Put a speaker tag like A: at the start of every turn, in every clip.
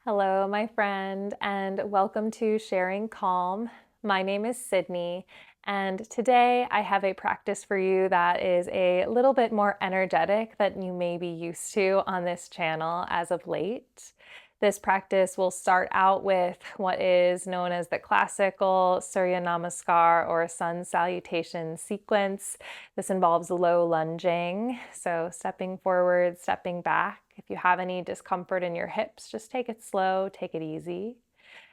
A: Hello, my friend, and welcome to Sharing Calm. My name is Sydney, and today I have a practice for you that is a little bit more energetic than you may be used to on this channel as of late. This practice will start out with what is known as the classical surya namaskar or sun salutation sequence. This involves low lunging, so stepping forward, stepping back. If you have any discomfort in your hips, just take it slow, take it easy.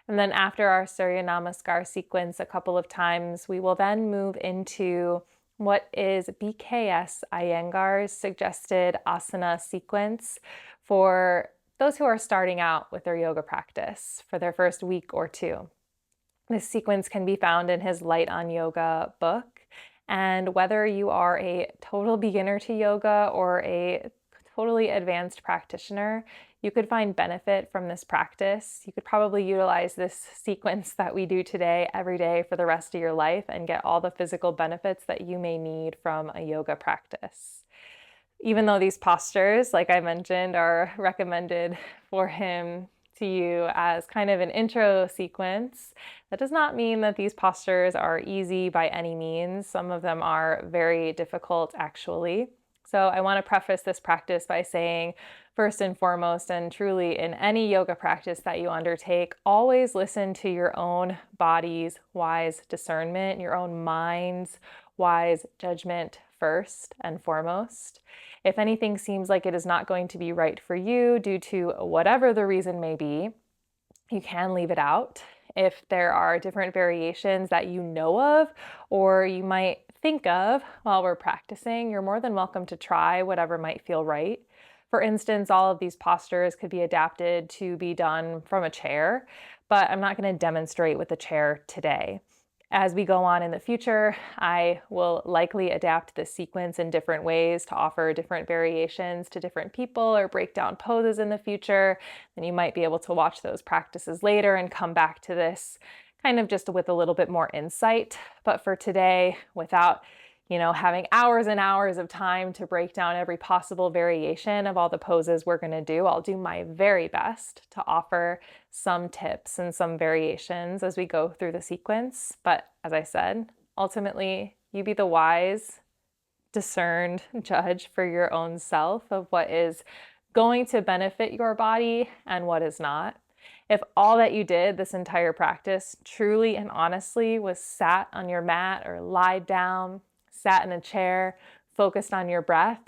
A: And then after our surya namaskar sequence a couple of times, we will then move into what is B.K.S. Iyengar's suggested asana sequence for those who are starting out with their yoga practice for their first week or two. This sequence can be found in his Light on Yoga book. And whether you are a total beginner to yoga or a totally advanced practitioner, you could find benefit from this practice. You could probably utilize this sequence that we do today every day for the rest of your life and get all the physical benefits that you may need from a yoga practice. Even though these postures, like I mentioned, are recommended for him to you as kind of an intro sequence, that does not mean that these postures are easy by any means. Some of them are very difficult, actually. So I want to preface this practice by saying, first and foremost, and truly in any yoga practice that you undertake, always listen to your own body's wise discernment, your own mind's wise judgment first and foremost. If anything seems like it is not going to be right for you due to whatever the reason may be, you can leave it out. If there are different variations that you know of or you might think of while we're practicing, you're more than welcome to try whatever might feel right. For instance, all of these postures could be adapted to be done from a chair, but I'm not going to demonstrate with the chair today. As we go on in the future, I will likely adapt this sequence in different ways to offer different variations to different people or break down poses in the future. Then you might be able to watch those practices later and come back to this kind of just with a little bit more insight. But for today, without having hours and hours of time to break down every possible variation of all the poses we're going to do, I'll do my very best to offer some tips and some variations as we go through the sequence. But as I said, ultimately, you be the wise, discerned judge for your own self of what is going to benefit your body and what is not. If all that you did this entire practice truly and honestly was sat on your mat or lied down, sat in a chair, focused on your breath,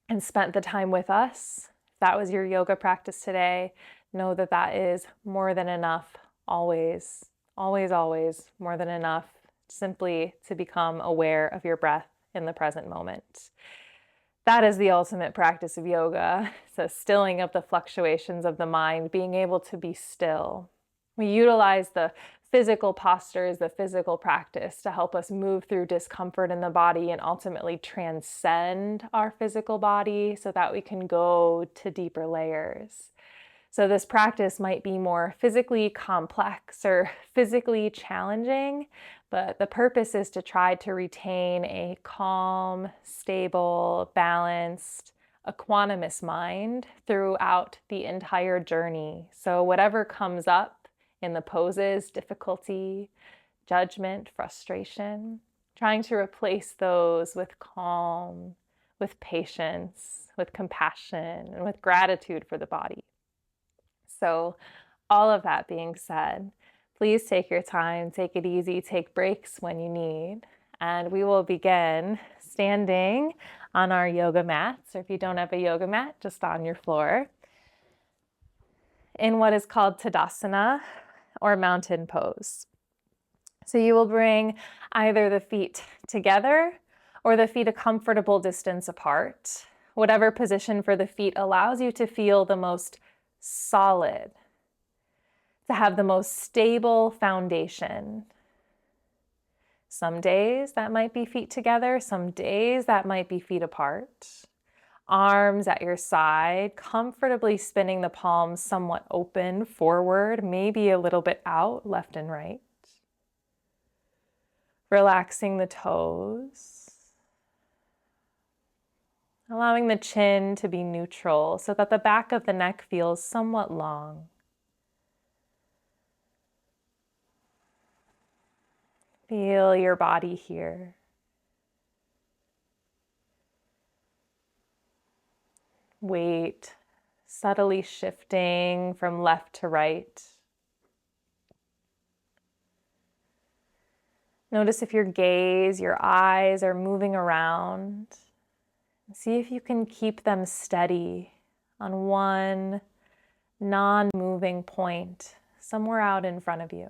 A: and spent the time with us, if that was your yoga practice today, know that that is more than enough, always, always, always more than enough simply to become aware of your breath in the present moment. That is the ultimate practice of yoga. It's a stilling of the fluctuations of the mind, being able to be still. We utilize the physical postures, the physical practice to help us move through discomfort in the body and ultimately transcend our physical body so that we can go to deeper layers. So this practice might be more physically complex or physically challenging, but the purpose is to try to retain a calm, stable, balanced, equanimous mind throughout the entire journey. So whatever comes up in the poses, difficulty, judgment, frustration, trying to replace those with calm, with patience, with compassion, and with gratitude for the body. So all of that being said, please take your time, take it easy, take breaks when you need. And we will begin standing on our yoga mats, or if you don't have a yoga mat, just on your floor, in what is called Tadasana, or mountain pose. So you will bring either the feet together or the feet a comfortable distance apart. Whatever position for the feet allows you to feel the most solid, to have the most stable foundation. Some days that might be feet together, some days that might be feet apart. Arms at your side, comfortably spinning the palms somewhat open forward, maybe a little bit out, left and right. Relaxing the toes. Allowing the chin to be neutral so that the back of the neck feels somewhat long. Feel your body here. Weight subtly shifting from left to right. Notice if your gaze, your eyes are moving around. See if you can keep them steady on one non-moving point somewhere out in front of you.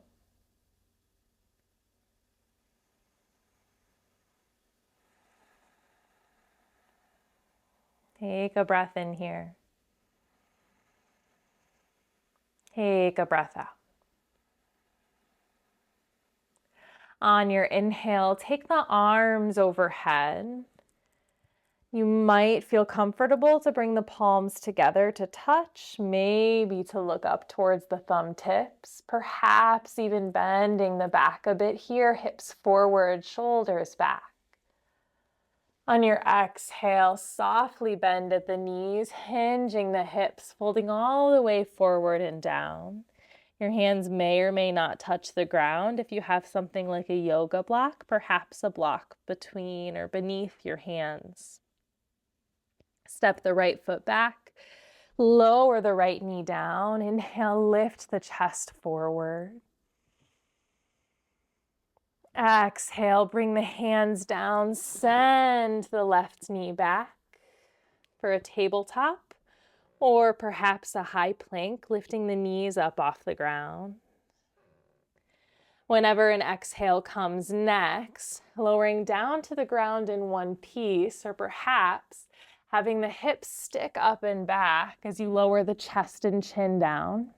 A: Take a breath in here. Take a breath out. On your inhale, take the arms overhead. You might feel comfortable to bring the palms together to touch, maybe to look up towards the thumb tips, perhaps even bending the back a bit here, hips forward, shoulders back. On your exhale, softly bend at the knees, hinging the hips, folding all the way forward and down. Your hands may or may not touch the ground. If you have something like a yoga block, perhaps a block between or beneath your hands. Step the right foot back, lower the right knee down. Inhale, lift the chest forward. Exhale, bring the hands down, send the left knee back for a tabletop or perhaps a high plank, lifting the knees up off the ground. Whenever an exhale comes next, lowering down to the ground in one piece, or perhaps having the hips stick up and back as you lower the chest and chin down.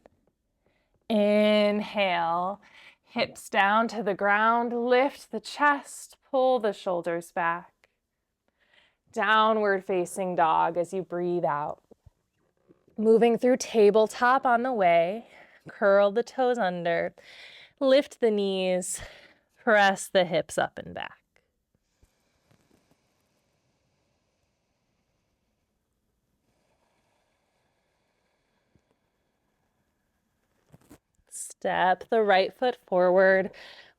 A: Inhale, hips down to the ground, lift the chest, pull the shoulders back. Downward facing dog as you breathe out. Moving through tabletop on the way, curl the toes under, lift the knees, press the hips up and back. Step the right foot forward,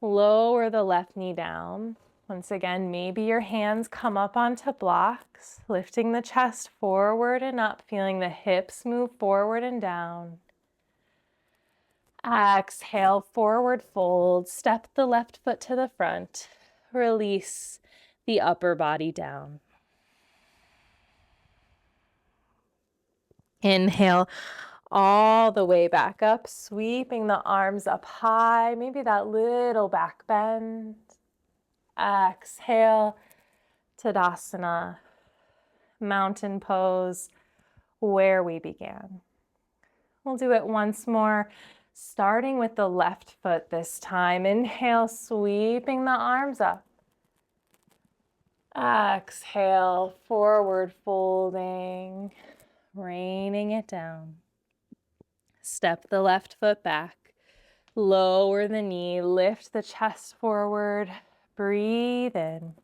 A: lower the left knee down. Once again, maybe your hands come up onto blocks, lifting the chest forward and up, feeling the hips move forward and down. Exhale, forward fold, step the left foot to the front, release the upper body down. Inhale all the way back up, sweeping the arms up high, maybe that little back bend. Exhale, Tadasana, mountain pose, where we began. We'll do it once more, starting with the left foot this time. Inhale, sweeping the arms up. Exhale, forward folding, raining it down. Step the left foot back, lower the knee, lift the chest forward, breathe in.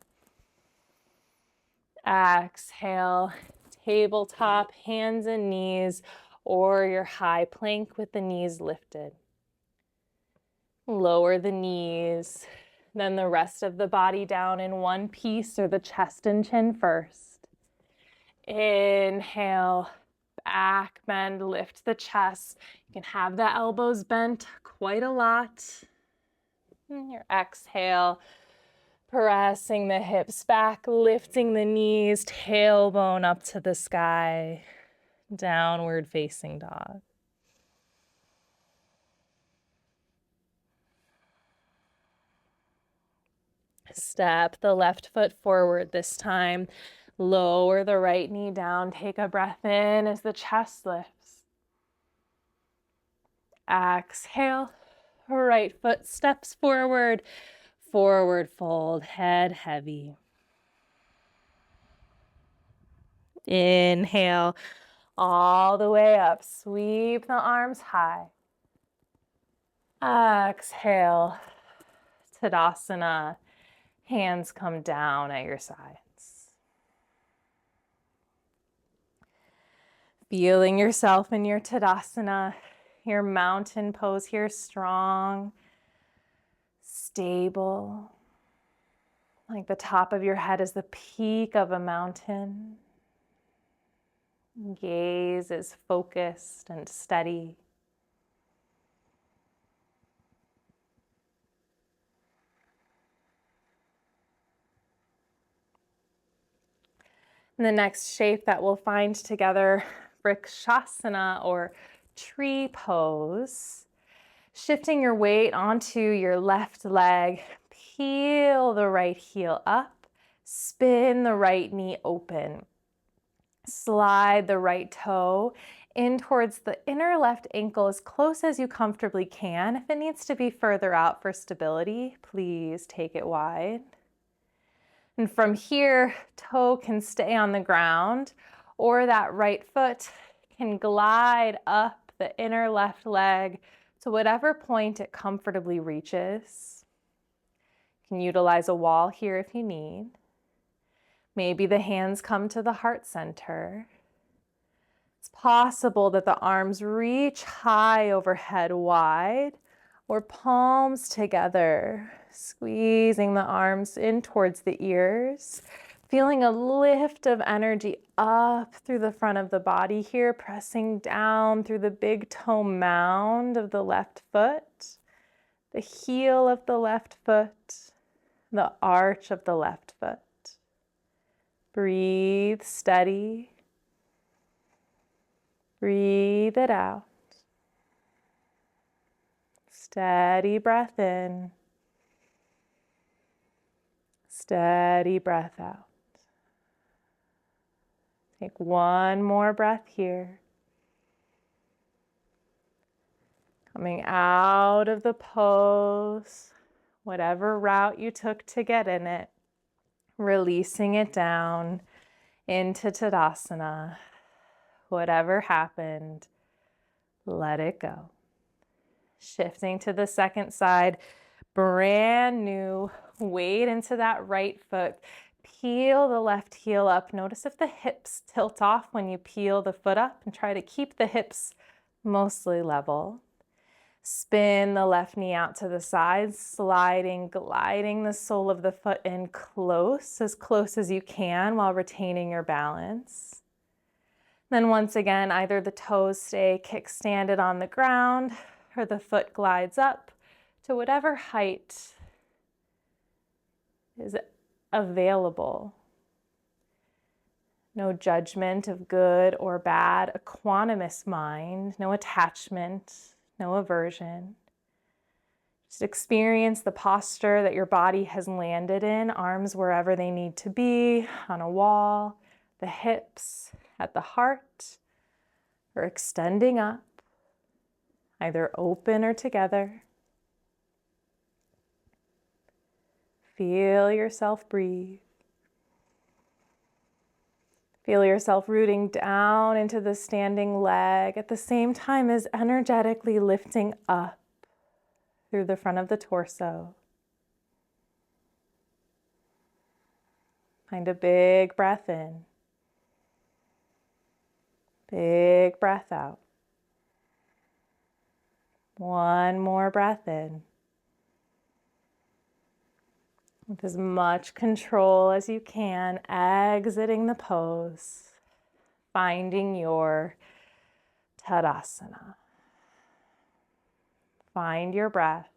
A: Exhale, tabletop, hands and knees, or your high plank with the knees lifted. Lower the knees, then the rest of the body down in one piece, or the chest and chin first. Inhale, back bend, lift the chest. You can have the elbows bent quite a lot. And your exhale, pressing the hips back, lifting the knees, tailbone up to the sky, downward facing dog. Step the left foot forward this time. Lower the right knee down. Take a breath in as the chest lifts. Exhale. Right foot steps forward. Forward fold. Head heavy. Inhale. All the way up. Sweep the arms high. Exhale. Tadasana. Hands come down at your sides. Feeling yourself in your Tadasana, your mountain pose here strong. stable, like the top of your head is the peak of a mountain. Gaze is focused and steady. And the next shape that we'll find together, Vrikshasana or tree pose. Shifting your weight onto your left leg, peel the right heel up, spin the right knee open. Slide the right toe in towards the inner left ankle as close as you comfortably can. If it needs to be further out for stability, please take it wide. And from here, toe can stay on the ground, or that right foot can glide up the inner left leg to whatever point it comfortably reaches. You can utilize a wall here if you need. Maybe the hands come to the heart center. It's possible that the arms reach high overhead wide, or palms together, squeezing the arms in towards the ears, feeling a lift of energy up through the front of the body here, pressing down through the big toe mound of the left foot, the heel of the left foot, the arch of the left foot. Breathe steady. Breathe it out. Steady breath in. Steady breath out. Take one more breath here. Coming out of the pose, whatever route you took to get in it, releasing it down into Tadasana. Whatever happened, let it go. Shifting to the second side, brand new weight into that right foot. Peel the left heel up. Notice if the hips tilt off when you peel the foot up, and try to keep the hips mostly level. Spin the left knee out to the side, sliding, gliding the sole of the foot in as close as you can while retaining your balance. Then once again, either the toes stay kickstanded on the ground or the foot glides up to whatever height is available. No judgment of good or bad, a quantumous mind, no attachment, no aversion. Just experience the posture that your body has landed in, arms wherever they need to be, on a wall, the hips at the heart, or extending up, either open or together. Feel yourself breathe. Feel yourself rooting down into the standing leg at the same time as energetically lifting up through the front of the torso. Find a big breath in. Big breath out. One more breath in. With as much control as you can, exiting the pose, finding your Tadasana. Find your breath.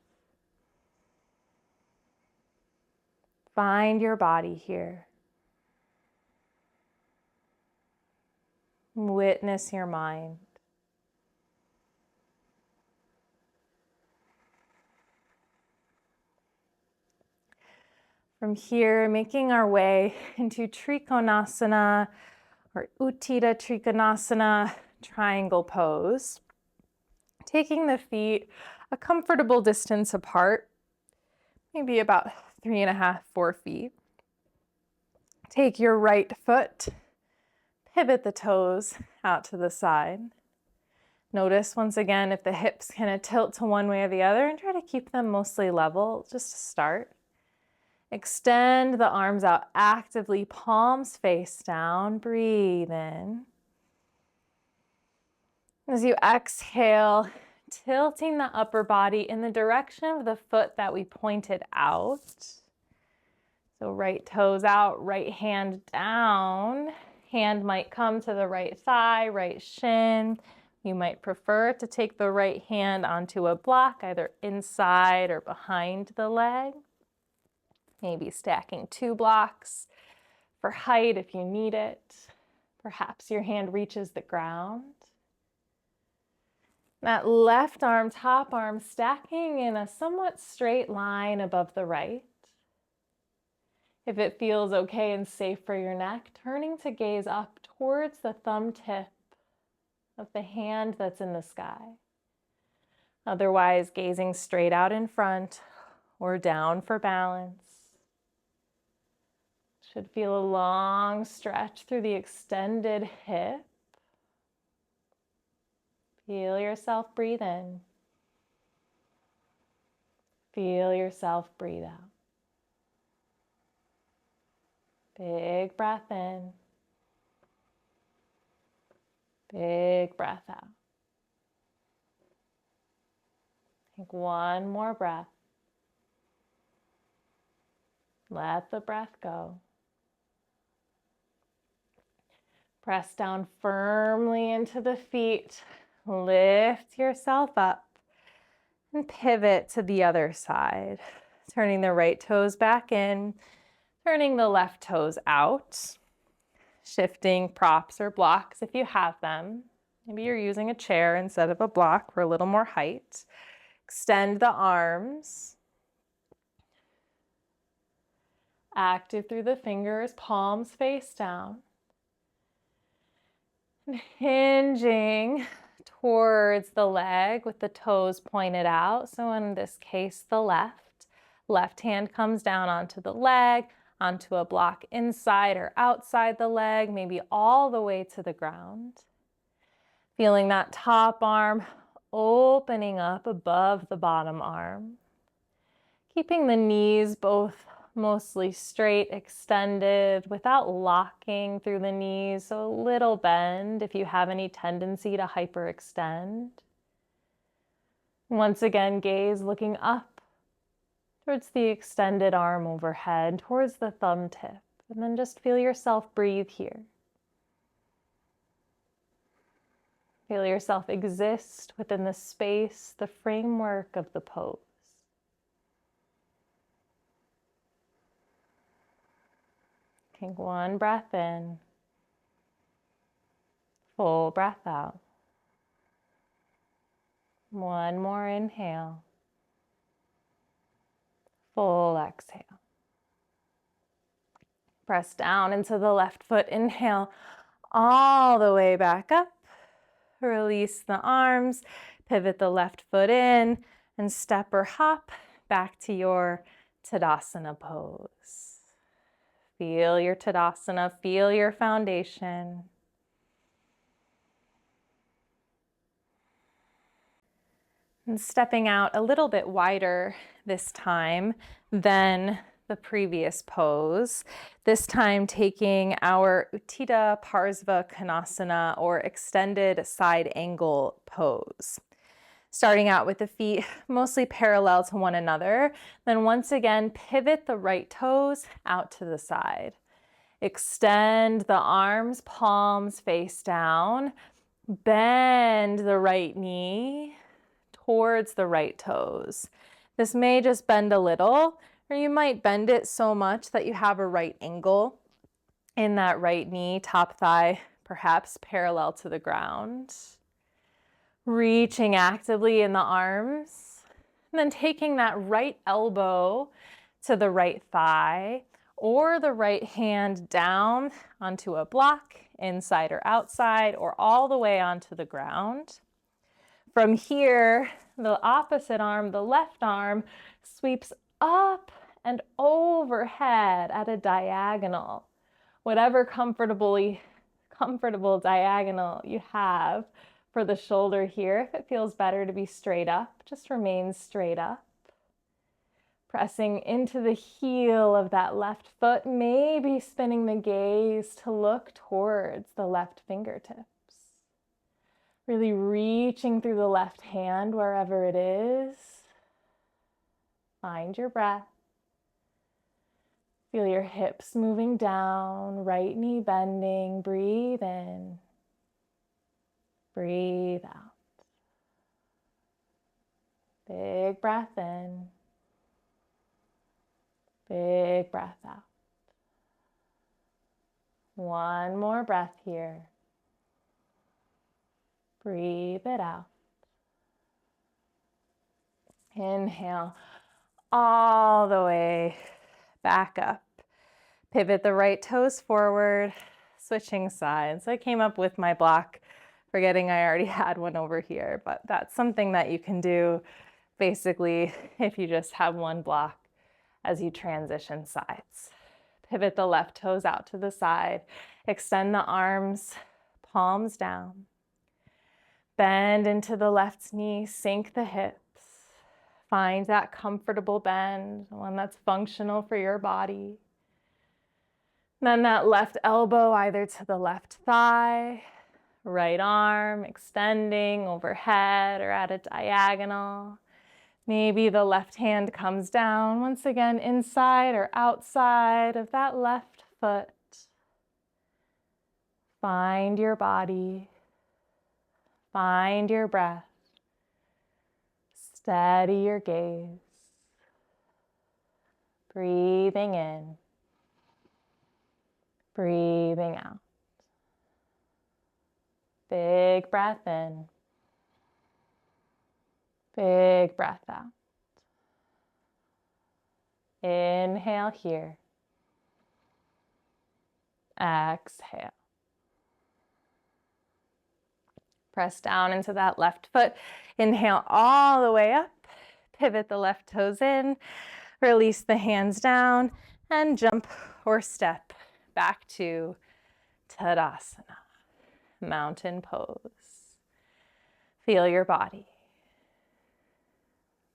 A: Find your body here. Witness your mind. From here, making our way into Trikonasana or Uttita Trikonasana, triangle pose. Taking the feet a comfortable distance apart, maybe about 3.5, 4 feet. Take your right foot, pivot the toes out to the side. Notice once again if the hips kind of tilt to one way or the other, and try to keep them mostly level just to start. Extend the arms out actively, palms face down. Breathe in. As you exhale, tilting the upper body in the direction of the foot that we pointed out. So right toes out, right hand down. Hand might come to the right thigh, right shin. You might prefer to take the right hand onto a block, either inside or behind the leg. Maybe stacking 2 blocks for height if you need it. Perhaps your hand reaches the ground. That left arm, top arm, stacking in a somewhat straight line above the right. If it feels okay and safe for your neck, turning to gaze up towards the thumb tip of the hand that's in the sky. Otherwise, gazing straight out in front or down for balance. Should feel a long stretch through the extended hip. Feel yourself breathe in. Feel yourself breathe out. Big breath in. Big breath out. Take one more breath. Let the breath go. Press down firmly into the feet. Lift yourself up and pivot to the other side. Turning the right toes back in, turning the left toes out. Shifting props or blocks if you have them. Maybe you're using a chair instead of a block for a little more height. Extend the arms. Active through the fingers, palms face down. And hinging towards the leg with the toes pointed out. So in this case, the left. Left hand comes down onto the leg, onto a block inside or outside the leg, maybe all the way to the ground. Feeling that top arm opening up above the bottom arm. Keeping the knees both mostly straight, extended, without locking through the knees, so a little bend if you have any tendency to hyperextend. Once again, gaze looking up towards the extended arm overhead, towards the thumb tip, and then just feel yourself breathe here. Feel yourself exist within the space, the framework of the pose. Take one breath in, full breath out. One more inhale, full exhale. Press down into the left foot, inhale all the way back up. Release the arms, pivot the left foot in, and step or hop back to your Tadasana pose. Feel your Tadasana, feel your foundation. And stepping out a little bit wider this time than the previous pose. This time taking our Utthita Parsva Konasana, or extended side angle pose. Starting out with the feet mostly parallel to one another. Then once again, pivot the right toes out to the side. Extend the arms, palms face down. Bend the right knee towards the right toes. This may just bend a little, or you might bend it so much that you have a right angle in that right knee, top thigh perhaps parallel to the ground. Reaching actively in the arms, and then taking that right elbow to the right thigh, or the right hand down onto a block, inside or outside, or all the way onto the ground. From here, the opposite arm, the left arm, sweeps up and overhead at a diagonal. Whatever comfortable diagonal you have for the shoulder here. If it feels better to be straight up, just remain straight up. Pressing into the heel of that left foot, maybe spinning the gaze to look towards the left fingertips. Really reaching through the left hand wherever it is. Find your breath. Feel your hips moving down, right knee bending. Breathe in. Breathe out. Big breath in. Big breath out. One more breath here. Breathe it out. Inhale all the way back up. Pivot the right toes forward, switching sides. I came up with my block, forgetting I already had one over here, but that's something that you can do basically if you just have one block as you transition sides. Pivot the left toes out to the side. Extend the arms, palms down. Bend into the left knee, sink the hips. Find that comfortable bend, one that's functional for your body. Then that left elbow either to the left thigh, right arm extending overhead or at a diagonal. Maybe the left hand comes down once again inside or outside of that left foot. Find your body. Find your breath. Steady your gaze. Breathing in. Breathing out. Big breath in. Big breath out. Inhale here. Exhale. Press down into that left foot. Inhale all the way up. Pivot the left toes in. Release the hands down and jump or step back to Tadasana, mountain pose. Feel your body.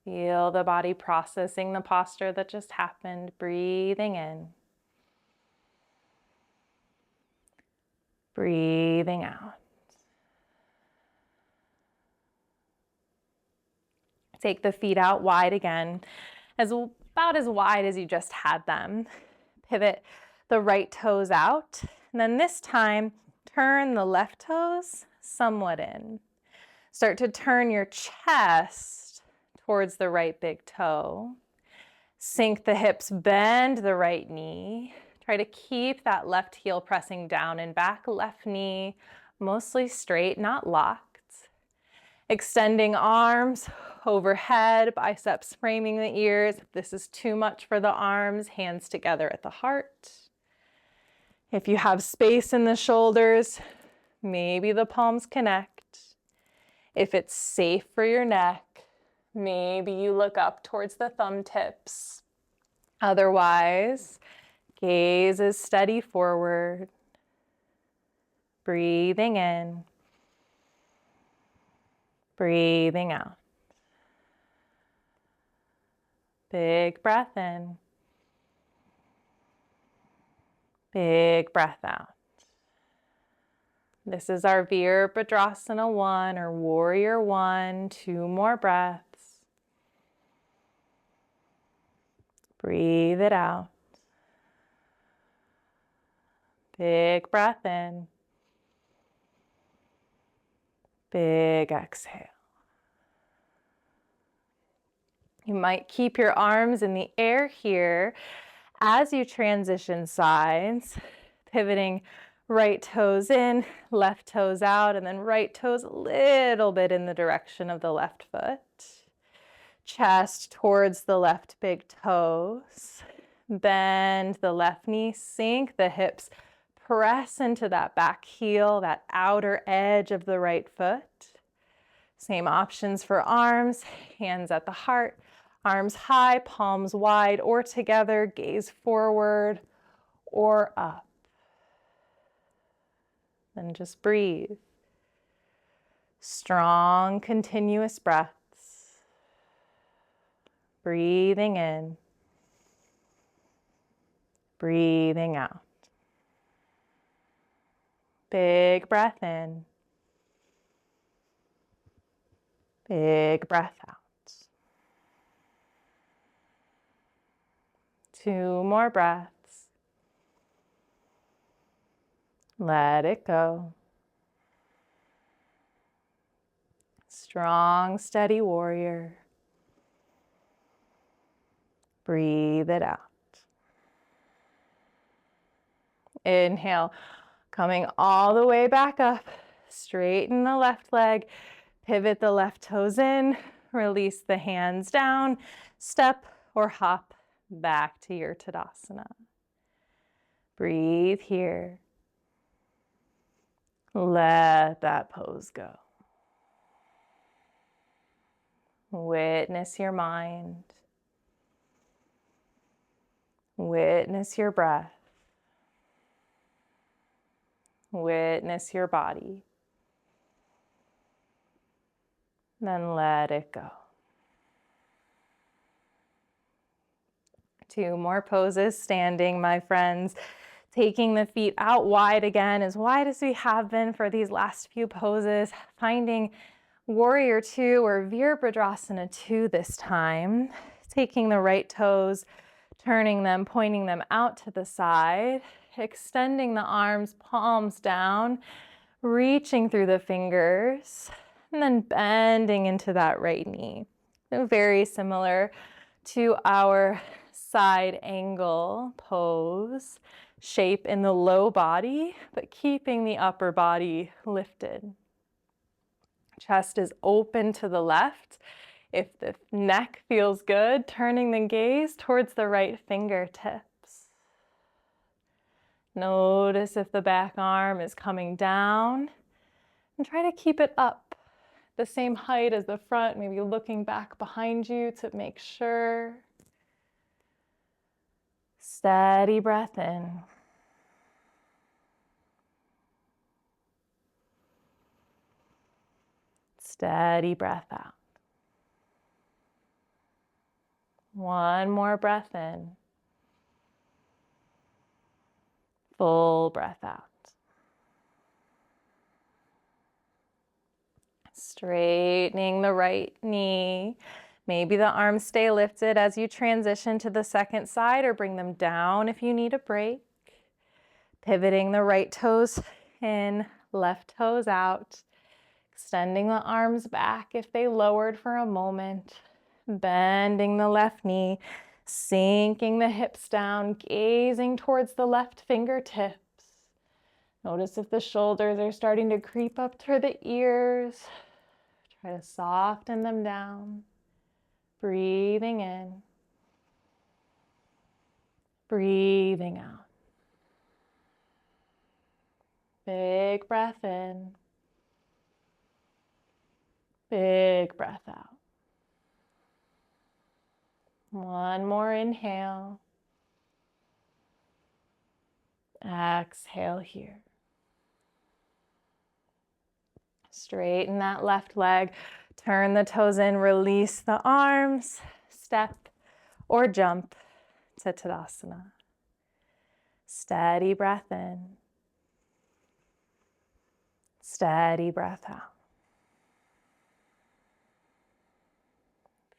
A: Feel the body processing the posture that just happened. Breathing in. Breathing out. Take the feet out wide again, about as wide as you just had them. Pivot the right toes out. And then this time, turn the left toes somewhat in. Start to turn your chest towards the right big toe. Sink the hips, bend the right knee. Try to keep that left heel pressing down and back, left knee mostly straight, not locked. Extending arms overhead, biceps framing the ears. If this is too much for the arms, hands together at the heart. If you have space in the shoulders, maybe the palms connect. If it's safe for your neck, maybe you look up towards the thumb tips. Otherwise, gaze is steady forward. Breathing in. Breathing out. Big breath in. Big breath out. This is our Virabhadrasana 1 or Warrior 1. 2 more breaths. Breathe it out. Big breath in. Big exhale. You might keep your arms in the air here as you transition sides, pivoting right toes in, left toes out, and then right toes a little bit in the direction of the left foot. Chest towards the left big toes. Bend the left knee, sink the hips, press into that back heel, that outer edge of the right foot. Same options for arms, hands at the heart, arms high, palms wide or together, gaze forward or up. Then just breathe. Strong, continuous breaths. Breathing in. Breathing out. Big breath in. Big breath out. 2 more breaths. Let it go. Strong, steady warrior. Breathe it out. Inhale, coming all the way back up. Straighten the left leg. Pivot the left toes in. Release the hands down. Step or hop back to your Tadasana. Breathe here. Let that pose go. Witness your mind. Witness your breath. Witness your body. Then let it go. 2 more poses, standing, my friends. Taking the feet out wide again, as wide as we have been for these last few poses. Finding Warrior 2 or Virabhadrasana 2 this time. Taking the right toes, turning them, pointing them out to the side. Extending the arms, palms down. Reaching through the fingers. And then bending into that right knee. So very similar to our side angle pose. Shape in the low body, but keeping the upper body lifted. Chest is open to the left. If the neck feels good, turning the gaze towards the right fingertips. Notice if the back arm is coming down, and try to keep it up the same height as the front, maybe looking back behind you to make sure. Steady breath in. Steady breath out. 1 more breath in. Full breath out. Straightening the right knee. Maybe the arms stay lifted as you transition to the second side, or bring them down if you need a break. Pivoting the right toes in, left toes out. Extending the arms back if they lowered for a moment. Bending the left knee, sinking the hips down, gazing towards the left fingertips. Notice if the shoulders are starting to creep up to the ears. Try to soften them down. Breathing in. Breathing out. Big breath in. Big breath out. 1 more inhale. Exhale here. Straighten that left leg. Turn the toes in. Release the arms. Step or jump to Tadasana. Steady breath in. Steady breath out.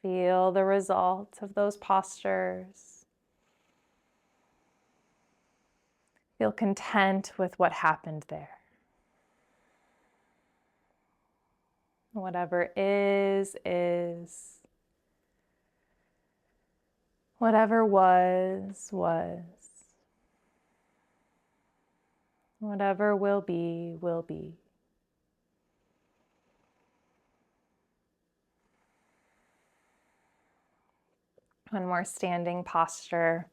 A: Feel the result of those postures. Feel content with what happened there. Whatever is, is. Whatever was, was. Whatever will be, will be. One more standing posture,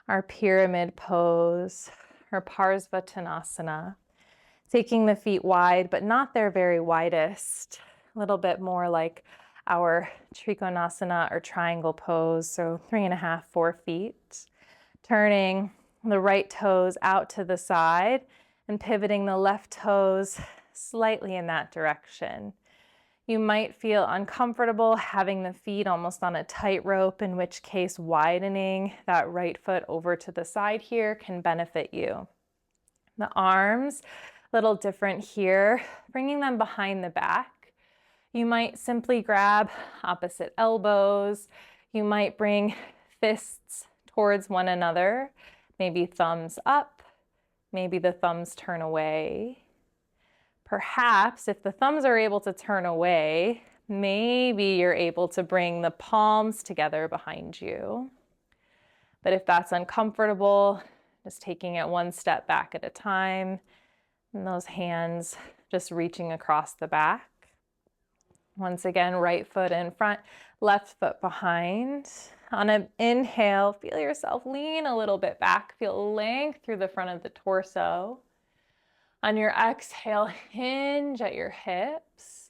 A: our pyramid pose, or Parsvatanasana. Taking the feet wide, but not their very widest. A little bit more like our Trikonasana or triangle pose, so 3.5, 4 feet. Turning the right toes out to the side and pivoting the left toes slightly in that direction. You might feel uncomfortable having the feet almost on a tightrope, in which case widening that right foot over to the side here can benefit you. The arms, a little different here, bringing them behind the back. You might simply grab opposite elbows. You might bring fists towards one another, maybe thumbs up, maybe the thumbs turn away. Perhaps if the thumbs are able to turn away, maybe you're able to bring the palms together behind you. But if that's uncomfortable, just taking it one step back at a time, and those hands just reaching across the back. Once again, right foot in front, left foot behind. On an inhale, feel yourself lean a little bit back, feel length through the front of the torso. On your exhale, hinge at your hips,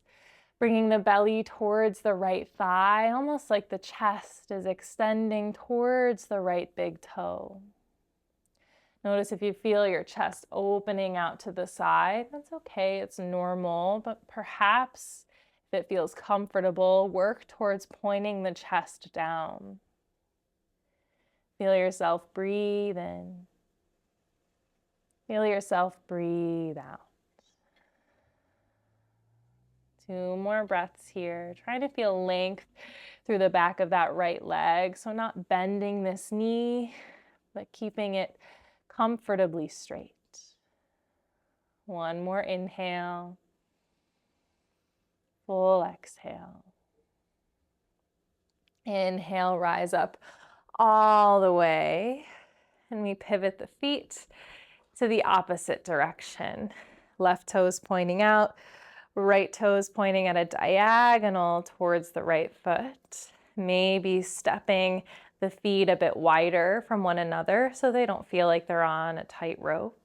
A: bringing the belly towards the right thigh, almost like the chest is extending towards the right big toe. Notice if you feel your chest opening out to the side, that's okay, it's normal, but perhaps if it feels comfortable, work towards pointing the chest down. Feel yourself breathe in. Feel yourself breathe out. 2 more breaths here. Try to feel length through the back of that right leg. So not bending this knee, but keeping it comfortably straight. 1 more inhale. Full exhale. Inhale, rise up all the way. And we pivot the feet to the opposite direction. Left toes pointing out, right toes pointing at a diagonal towards the right foot. Maybe stepping the feet a bit wider from one another so they don't feel like they're on a tight rope.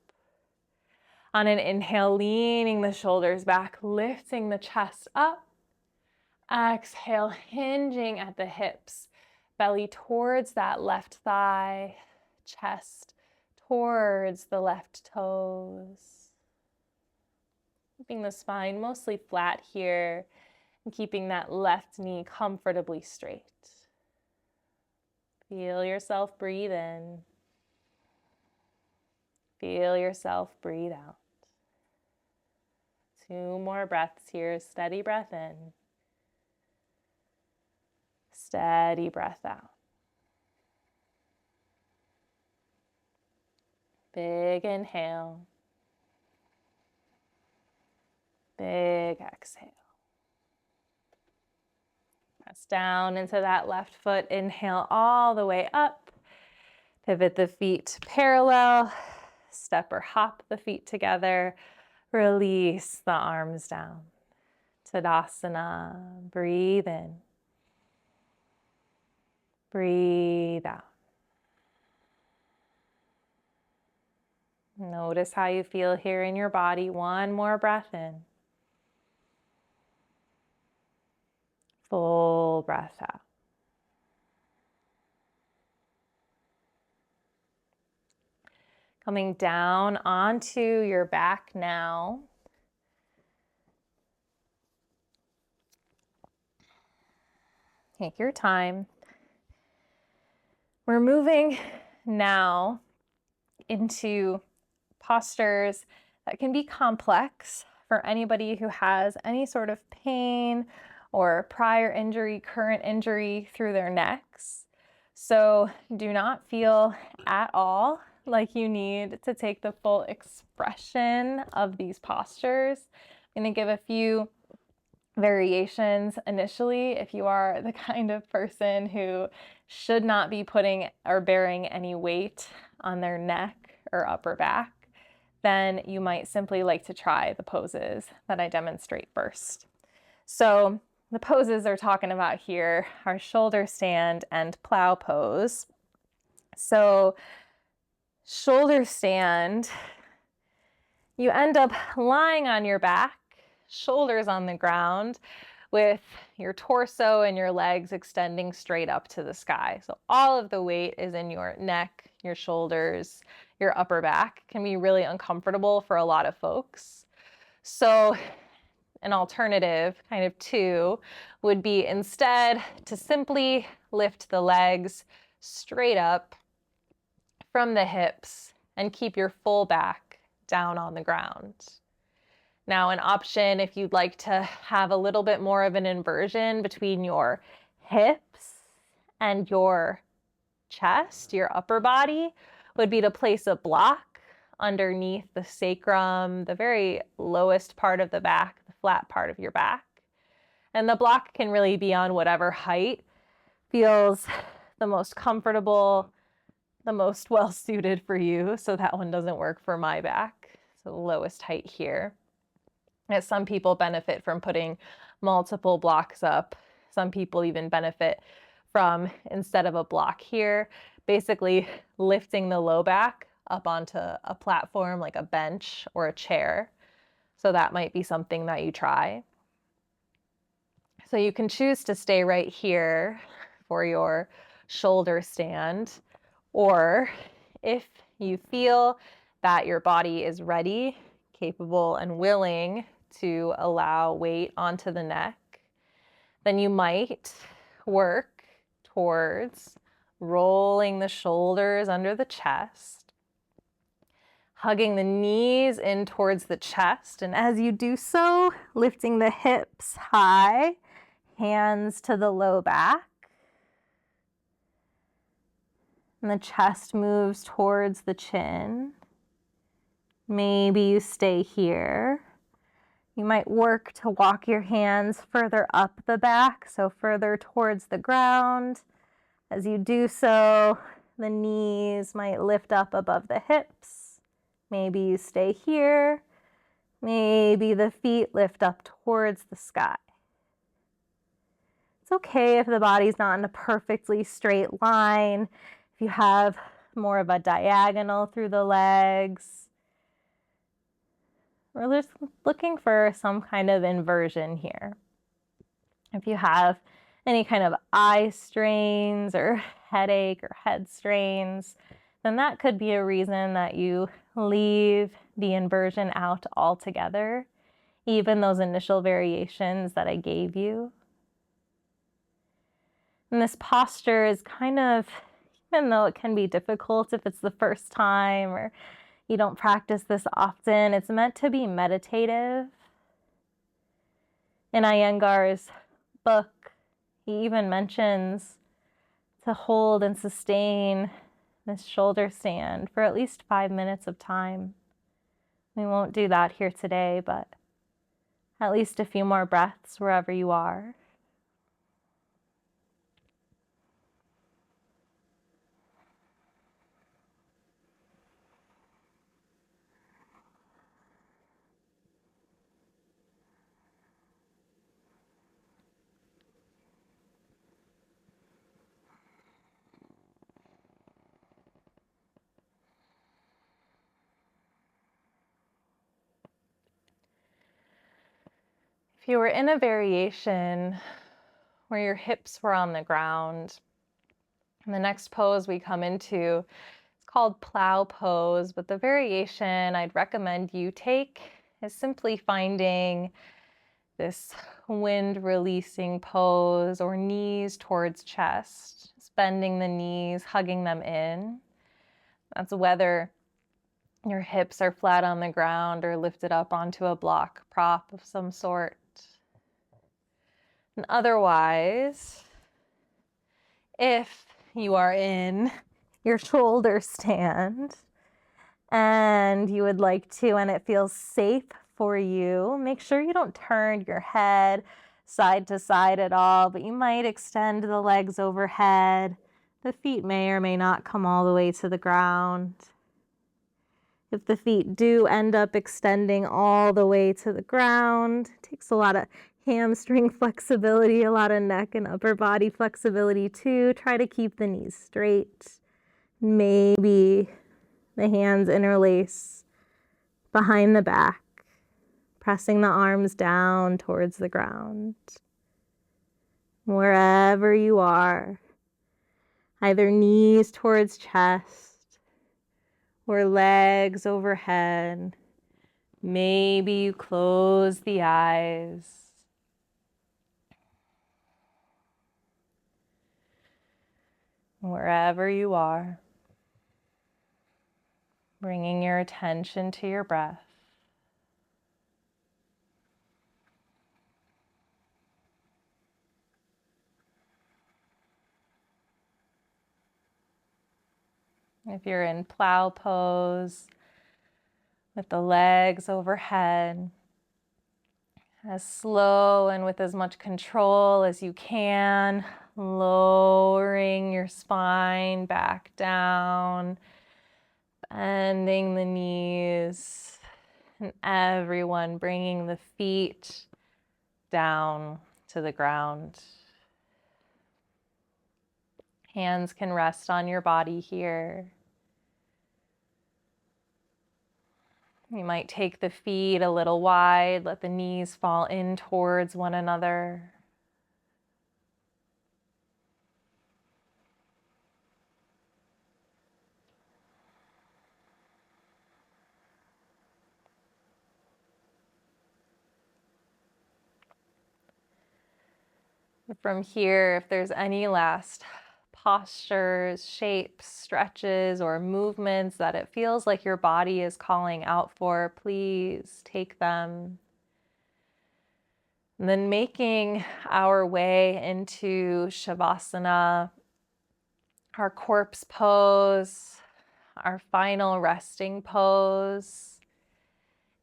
A: On an inhale, leaning the shoulders back, lifting the chest up. Exhale, hinging at the hips, belly towards that left thigh, chest towards the left toes. Keeping the spine mostly flat here and keeping that left knee comfortably straight. Feel yourself breathe in. Feel yourself breathe out. 2 more breaths here. Steady breath in. Steady breath out. Big inhale. Big exhale. Press down into that left foot. Inhale all the way up. Pivot the feet parallel. Step or hop the feet together. Release the arms down. Tadasana. Breathe in. Breathe out. Notice how you feel here in your body. 1 more breath in. Full breath out. Coming down onto your back now. Take your time. We're moving now into postures that can be complex for anybody who has any sort of pain or prior injury, current injury through their necks. So do not feel at all like you need to take the full expression of these postures. I'm going to give a few variations initially if you are the kind of person who should not be putting or bearing any weight on their neck or upper back, then you might simply like to try the poses that I demonstrate first. So the poses they're talking about here are shoulder stand and plow pose. So shoulder stand, you end up lying on your back, shoulders on the ground, with your torso and your legs extending straight up to the sky. So all of the weight is in your neck, your shoulders, your upper back. Can be really uncomfortable for a lot of folks. So an alternative, kind of 2, would be instead to simply lift the legs straight up from the hips and keep your full back down on the ground. Now, an option if you'd like to have a little bit more of an inversion between your hips and your chest, your upper body, would be to place a block underneath the sacrum, the very lowest part of the back, the flat part of your back. And the block can really be on whatever height feels the most comfortable, the most well suited for you. So that one doesn't work for my back. So the lowest height here. As some people benefit from putting multiple blocks up. Some people even benefit from, instead of a block here, basically lifting the low back up onto a platform like a bench or a chair. So that might be something that you try. So you can choose to stay right here for your shoulder stand, or if you feel that your body is ready, capable, and willing to allow weight onto the neck, then you might work towards rolling the shoulders under the chest, hugging the knees in towards the chest, and as you do so, lifting the hips high, hands to the low back, and the chest moves towards the chin. Maybe you stay here. You might work to walk your hands further up the back, so further towards the ground. As you do so, the knees might lift up above the hips. Maybe you stay here. Maybe the feet lift up towards the sky. It's okay if the body's not in a perfectly straight line. If you have more of a diagonal through the legs. We're just looking for some kind of inversion here. If you have any kind of eye strains or headache or head strains, then that could be a reason that you leave the inversion out altogether, even those initial variations that I gave you. And this posture is kind of, even though it can be difficult if it's the first time or you don't practice this often, it's meant to be meditative. In Iyengar's book, he even mentions to hold and sustain this shoulder stand for at least 5 minutes of time. We won't do that here today, but at least a few more breaths wherever you are. If you were in a variation where your hips were on the ground, the next pose we come into, it's called plow pose, but the variation I'd recommend you take is simply finding this wind releasing pose or knees towards chest, just bending the knees, hugging them in. That's whether your hips are flat on the ground or lifted up onto a block prop of some sort. And otherwise, if you are in your shoulder stand and you would like to, and it feels safe for you, make sure you don't turn your head side to side at all, but you might extend the legs overhead. The feet may or may not come all the way to the ground. If the feet do end up extending all the way to the ground, it takes a lot of hamstring flexibility, a lot of neck and upper body flexibility too. Try to keep the knees straight. Maybe the hands interlace behind the back, pressing the arms down towards the ground. Wherever you are, either knees towards chest or legs overhead. Maybe you close the eyes. Wherever you are, bringing your attention to your breath. If you're in plow pose with the legs overhead, as slow and with as much control as you can, lowering your spine back down, bending the knees, and everyone bringing the feet down to the ground. Hands can rest on your body here. You might take the feet a little wide, let the knees fall in towards one another. From here, if there's any last postures, shapes, stretches, or movements that it feels like your body is calling out for, please take them. And then making our way into Shavasana, our corpse pose, our final resting pose.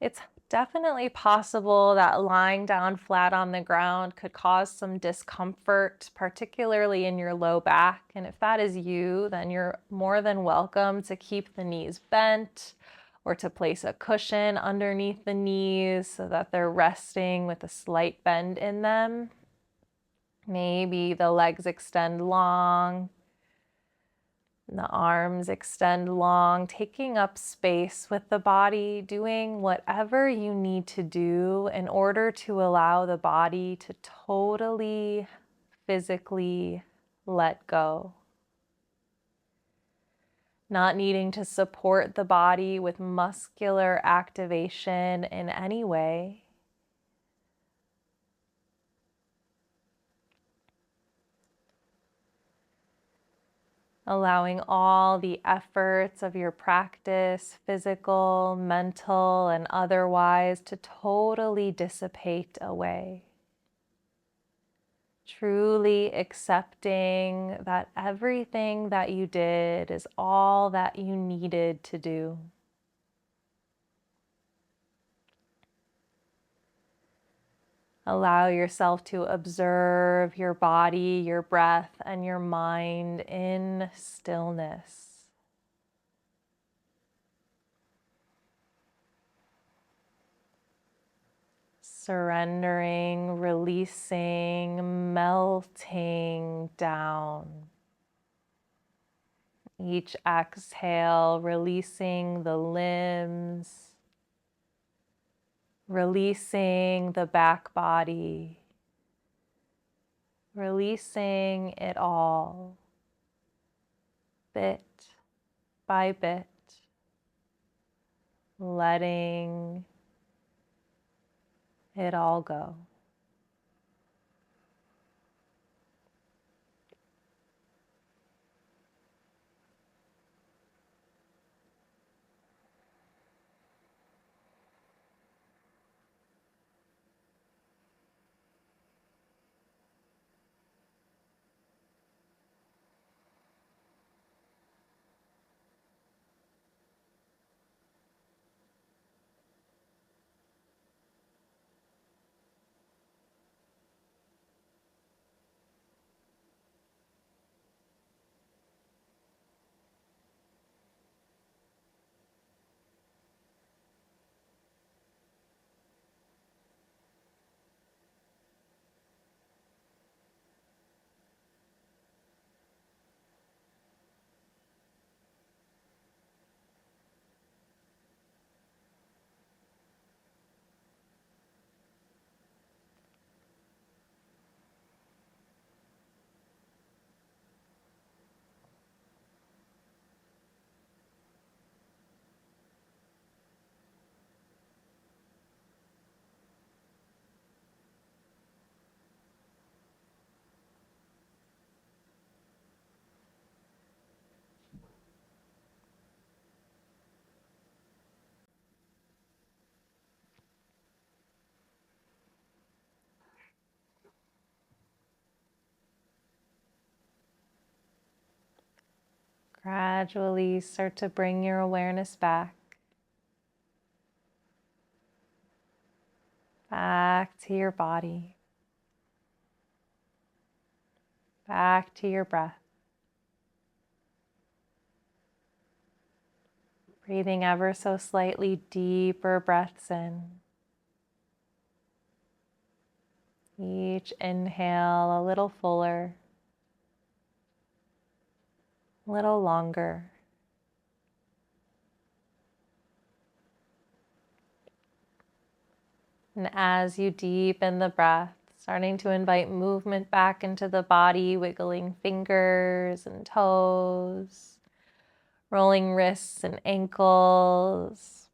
A: It's definitely possible that lying down flat on the ground could cause some discomfort, particularly in your low back. And if that is you, then you're more than welcome to keep the knees bent or to place a cushion underneath the knees so that they're resting with a slight bend in them. Maybe the legs extend long. The arms extend long, taking up space with the body, doing whatever you need to do in order to allow the body to totally, physically let go. Not needing to support the body with muscular activation in any way. Allowing all the efforts of your practice, physical, mental, and otherwise, to totally dissipate away. Truly accepting that everything that you did is all that you needed to do. Allow yourself to observe your body, your breath, and your mind in stillness. Surrendering, releasing, melting down. Each exhale, releasing the limbs, releasing the back body, releasing it all, bit by bit, letting it all go. Gradually start to bring your awareness back to your body, back to your breath. Breathing ever so slightly deeper breaths in. Each inhale a little fuller, a little longer. And as you deepen the breath, starting to invite movement back into the body, wiggling fingers and toes, rolling wrists and ankles.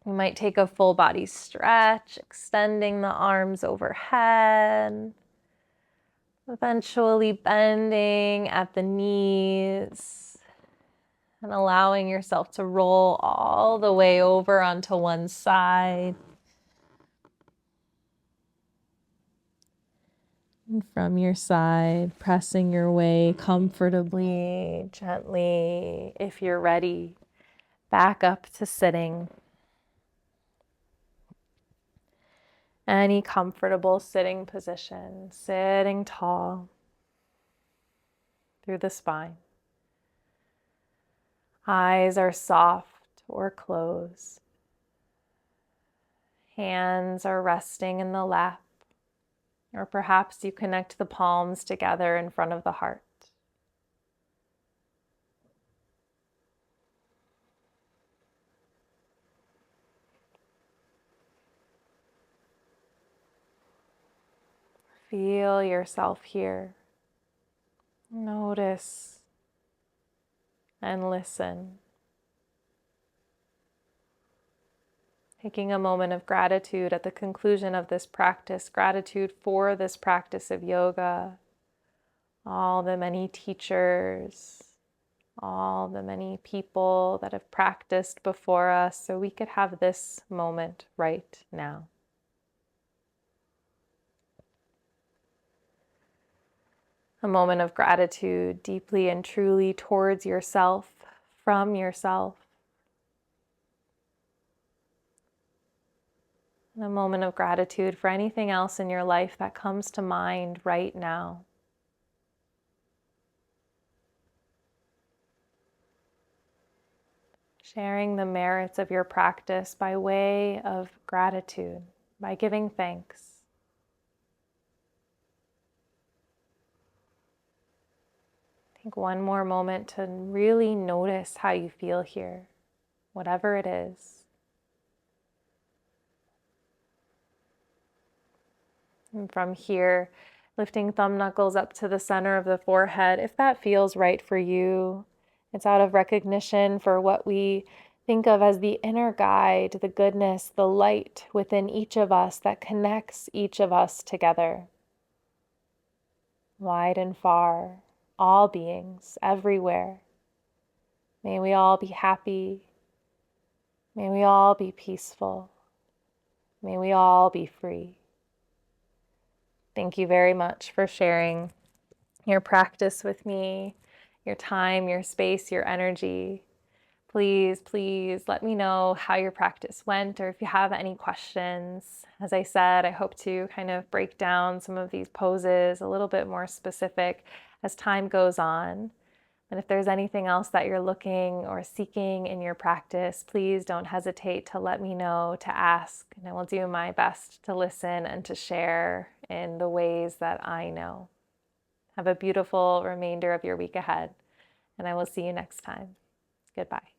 A: You might take a full body stretch, extending the arms overhead, eventually bending at the knees and allowing yourself to roll all the way over onto one side. And from your side, pressing your way comfortably, gently, if you're ready, back up to sitting. Any comfortable sitting position, sitting tall through the spine. Eyes are soft or closed. Hands are resting in the lap, or perhaps you connect the palms together in front of the heart. Feel yourself here. Notice and listen. Taking a moment of gratitude at the conclusion of this practice, gratitude for this practice of yoga, all the many teachers, all the many people that have practiced before us, so we could have this moment right now. A moment of gratitude deeply and truly towards yourself, from yourself. And a moment of gratitude for anything else in your life that comes to mind right now. Sharing the merits of your practice by way of gratitude, by giving thanks. Take one more moment to really notice how you feel here, whatever it is. And from here, lifting thumb knuckles up to the center of the forehead, if that feels right for you. It's out of recognition for what we think of as the inner guide, the goodness, the light within each of us that connects each of us together. Wide and far, all beings, everywhere. May we all be happy. May we all be peaceful. May we all be free. Thank you very much for sharing your practice with me, your time, your space, your energy. Please, please let me know how your practice went or if you have any questions. As I said, I hope to kind of break down some of these poses a little bit more specific as time goes on. And if there's anything else that you're looking or seeking in your practice, please don't hesitate to let me know, to ask, and I will do my best to listen and to share in the ways that I know. Have a beautiful remainder of your week ahead, and I will see you next time. Goodbye.